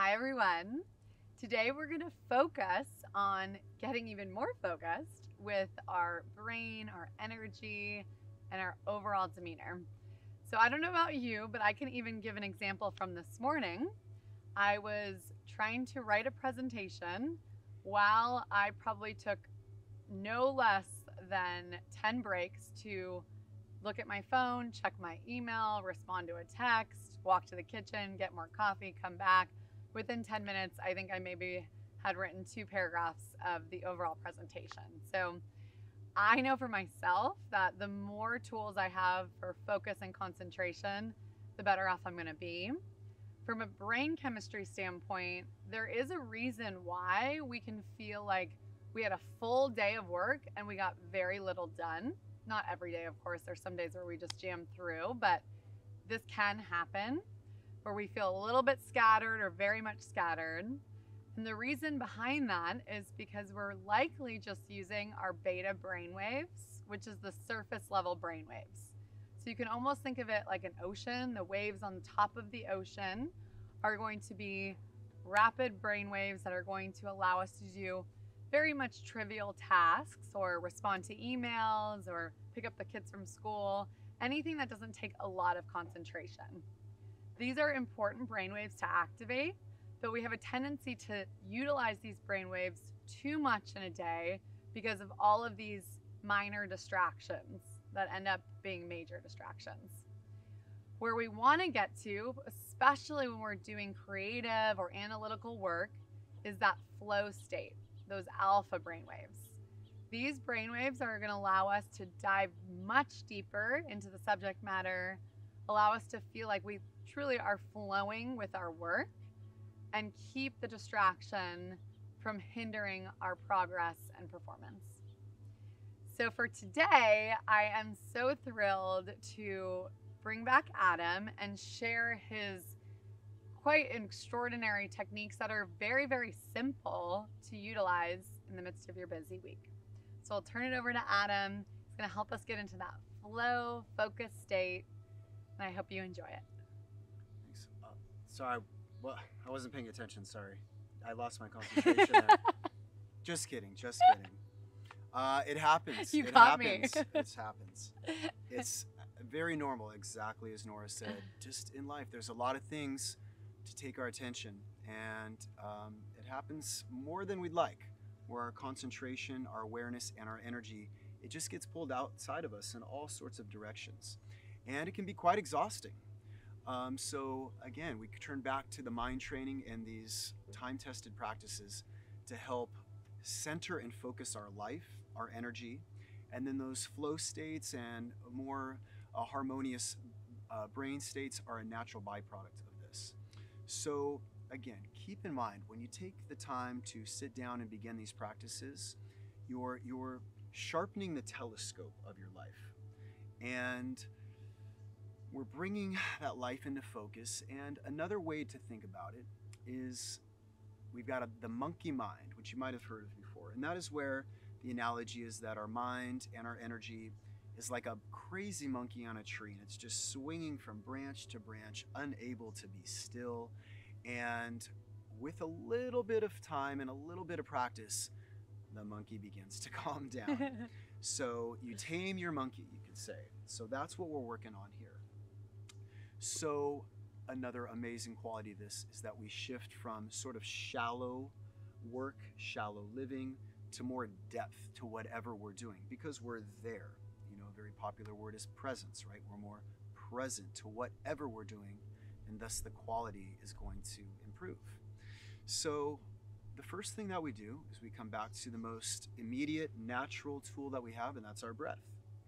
Hi everyone. Today we're going to focus on getting even more focused with our brain, our energy, and our overall demeanor. So I don't know about you, but I can even give an example from this morning. I was trying to write a presentation while I probably took no less than 10 breaks to look at my phone, check my email, respond to a text, walk to the kitchen, get more coffee, come back. Within 10 minutes, I think I maybe had written 2 paragraphs of the overall presentation. So I know for myself that the more tools I have for focus and concentration, the better off I'm going to be. From a brain chemistry standpoint, there is a reason why we can feel like we had a full day of work and we got very little done. Not every day, of course. There's some days where we just jam through, but this can happen where we feel a little bit scattered or very much scattered. And the reason behind that is because we're likely just using our beta brainwaves, which is the surface level brainwaves. So you can almost think of it like an ocean. The waves on top of the ocean are going to be rapid brainwaves that are going to allow us to do very much trivial tasks or respond to emails or pick up the kids from school, anything that doesn't take a lot of concentration. These are important brainwaves to activate, but we have a tendency to utilize these brainwaves too much in a day because of all of these minor distractions that end up being major distractions. Where we want to get to, especially when we're doing creative or analytical work, is that flow state, those alpha brainwaves. These brainwaves are going to allow us to dive much deeper into the subject matter, allow us to feel like we truly are flowing with our work, and keep the distraction from hindering our progress and performance. So for today, I am so thrilled to bring back Adam and share his quite extraordinary techniques that are very, very simple to utilize in the midst of your busy week. So I'll turn it over to Adam. He's going to help us get into that flow, focus state, and I hope you enjoy it. Thanks. Sorry, well, I wasn't paying attention. Sorry, I lost my concentration there. Just kidding. Just kidding. It happens. You it got happens. me. It happens. It's very normal, exactly as Nora said. Just in life, there's a lot of things to take our attention, and it happens more than we'd like, where our concentration, our awareness, and our energy, it just gets pulled outside of us in all sorts of directions, and it can be quite exhausting. So again, we could turn back to the mind training and these time-tested practices to help center and focus our life, our energy, and then those flow states and more harmonious brain states are a natural byproduct of this. So again, keep in mind, when you take the time to sit down and begin these practices, you're sharpening the telescope of your life. And we're bringing that life into focus. And another way to think about it is we've got the monkey mind, which you might have heard of before. And that is where the analogy is that our mind and our energy is like a crazy monkey on a tree, and it's just swinging from branch to branch, unable to be still. And with a little bit of time and a little bit of practice, the monkey begins to calm down. So you tame your monkey, you could say. So that's what we're working on here. So another amazing quality of this is that we shift from sort of shallow work, shallow living, to more depth to whatever we're doing, because we're there. You know, a very popular word is presence, right? We're more present to whatever we're doing, and thus the quality is going to improve. So the first thing that we do is we come back to the most immediate, natural tool that we have, and that's our breath,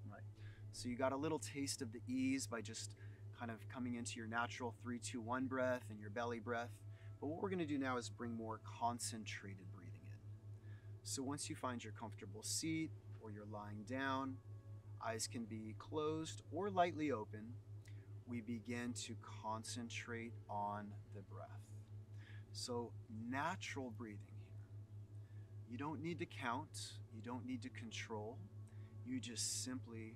right? So you got a little taste of the ease by just kind of coming into your natural 3-2-1 breath and your belly breath. But what we're going to do now is bring more concentrated breathing in. So once you find your comfortable seat or you're lying down, eyes can be closed or lightly open, we begin to concentrate on the breath. So natural breathing here. You don't need to count, you don't need to control, you just simply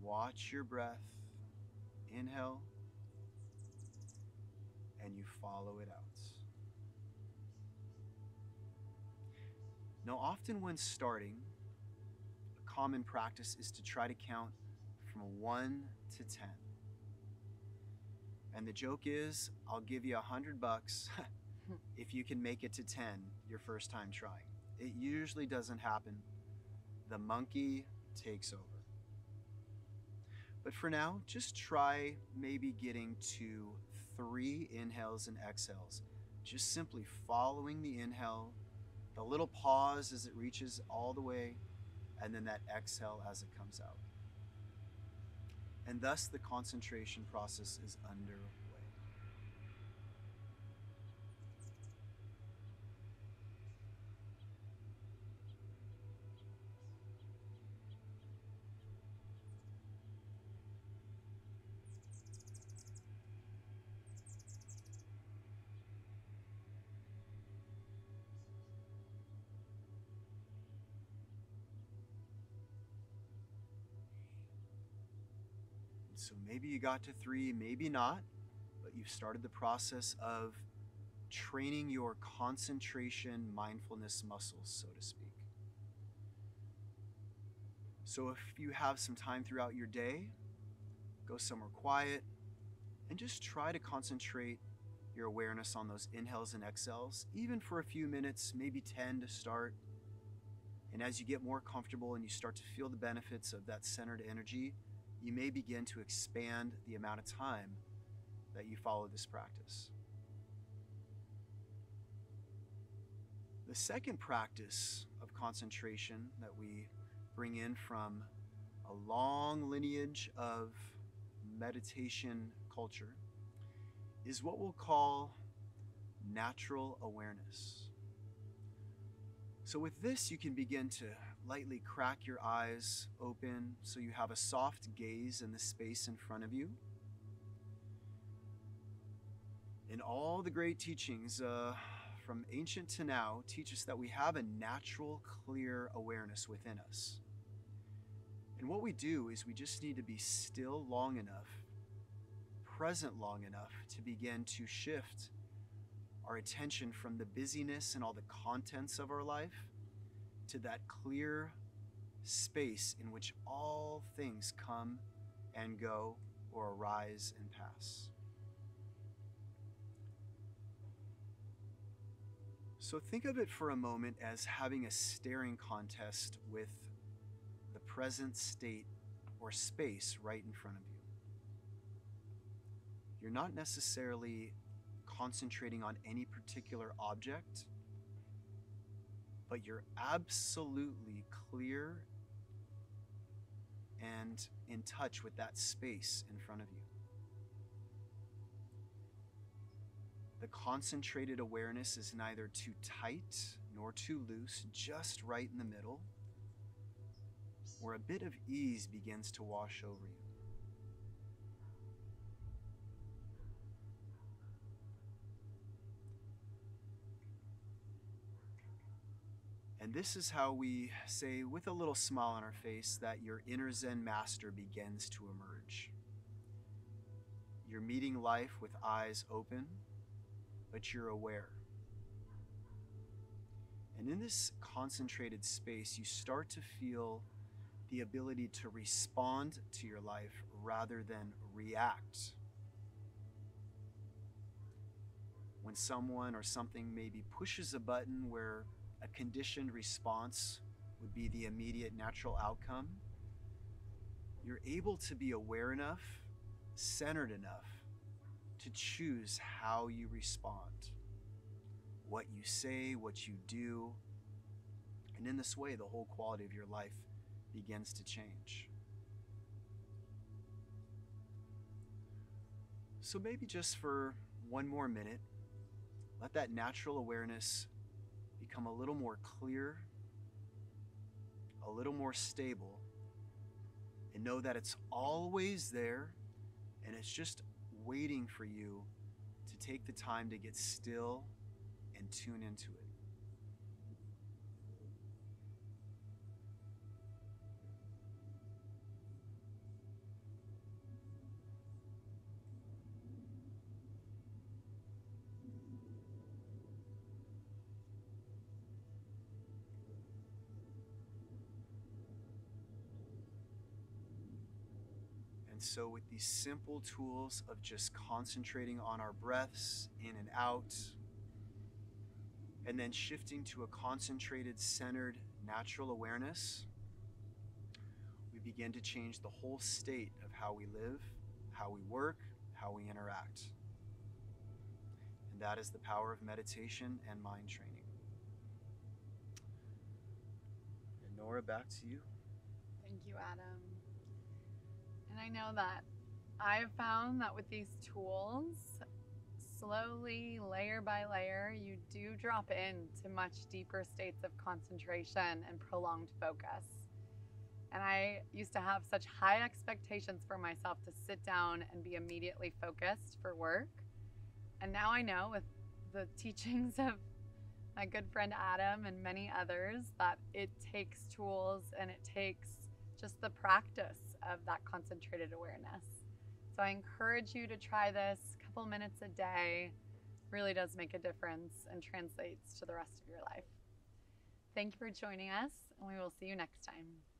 watch your breath, inhale, and you follow it out. Now, often when starting, a common practice is to try to count from 1 to 10. And the joke is, I'll give you $100 if you can make it to 10 your first time trying. It usually doesn't happen. The monkey takes over. But for now, just try maybe getting to 3 inhales and exhales. Just simply following the inhale, the little pause as it reaches all the way, and then that exhale as it comes out. And thus the concentration process is underway. So maybe you got to 3, maybe not, but you've started the process of training your concentration mindfulness muscles, so to speak. So if you have some time throughout your day, go somewhere quiet and just try to concentrate your awareness on those inhales and exhales, even for a few minutes, maybe 10 to start. And as you get more comfortable and you start to feel the benefits of that centered energy, you may begin to expand the amount of time that you follow this practice. The second practice of concentration that we bring in from a long lineage of meditation culture is what we'll call natural awareness. So with this, you can begin to lightly crack your eyes open so you have a soft gaze in the space in front of you. And all the great teachings from ancient to now teach us that we have a natural, clear awareness within us. And what we do is we just need to be still long enough, present long enough to begin to shift our attention from the busyness and all the contents of our life to that clear space in which all things come and go or arise and pass. So think of it for a moment as having a staring contest with the present state or space right in front of you. You're not necessarily concentrating on any particular object, but you're absolutely clear and in touch with that space in front of you. The concentrated awareness is neither too tight nor too loose, just right in the middle, where a bit of ease begins to wash over you. And this is how we say, with a little smile on our face, that your inner Zen master begins to emerge. You're meeting life with eyes open, but you're aware. And in this concentrated space, you start to feel the ability to respond to your life rather than react. When someone or something maybe pushes a button where a conditioned response would be the immediate natural outcome, you're able to be aware enough, centered enough to choose how you respond, what you say, what you do. And in this way, the whole quality of your life begins to change. So maybe just for one more minute, let that natural awareness become a little more clear, a little more stable, and know that it's always there and it's just waiting for you to take the time to get still and tune into it. And so with these simple tools of just concentrating on our breaths in and out, and then shifting to a concentrated, centered, natural awareness, we begin to change the whole state of how we live, how we work, how we interact. And that is the power of meditation and mind training. And Nora, back to you. Thank you, Adam. And I know that I've found that with these tools, slowly, layer by layer, you do drop into much deeper states of concentration and prolonged focus. And I used to have such high expectations for myself to sit down and be immediately focused for work. And now I know, with the teachings of my good friend Adam and many others, that it takes tools and it takes just the practice of that concentrated awareness. So I encourage you to try this a couple minutes a day. It really does make a difference and translates to the rest of your life. Thank you for joining us, and we will see you next time.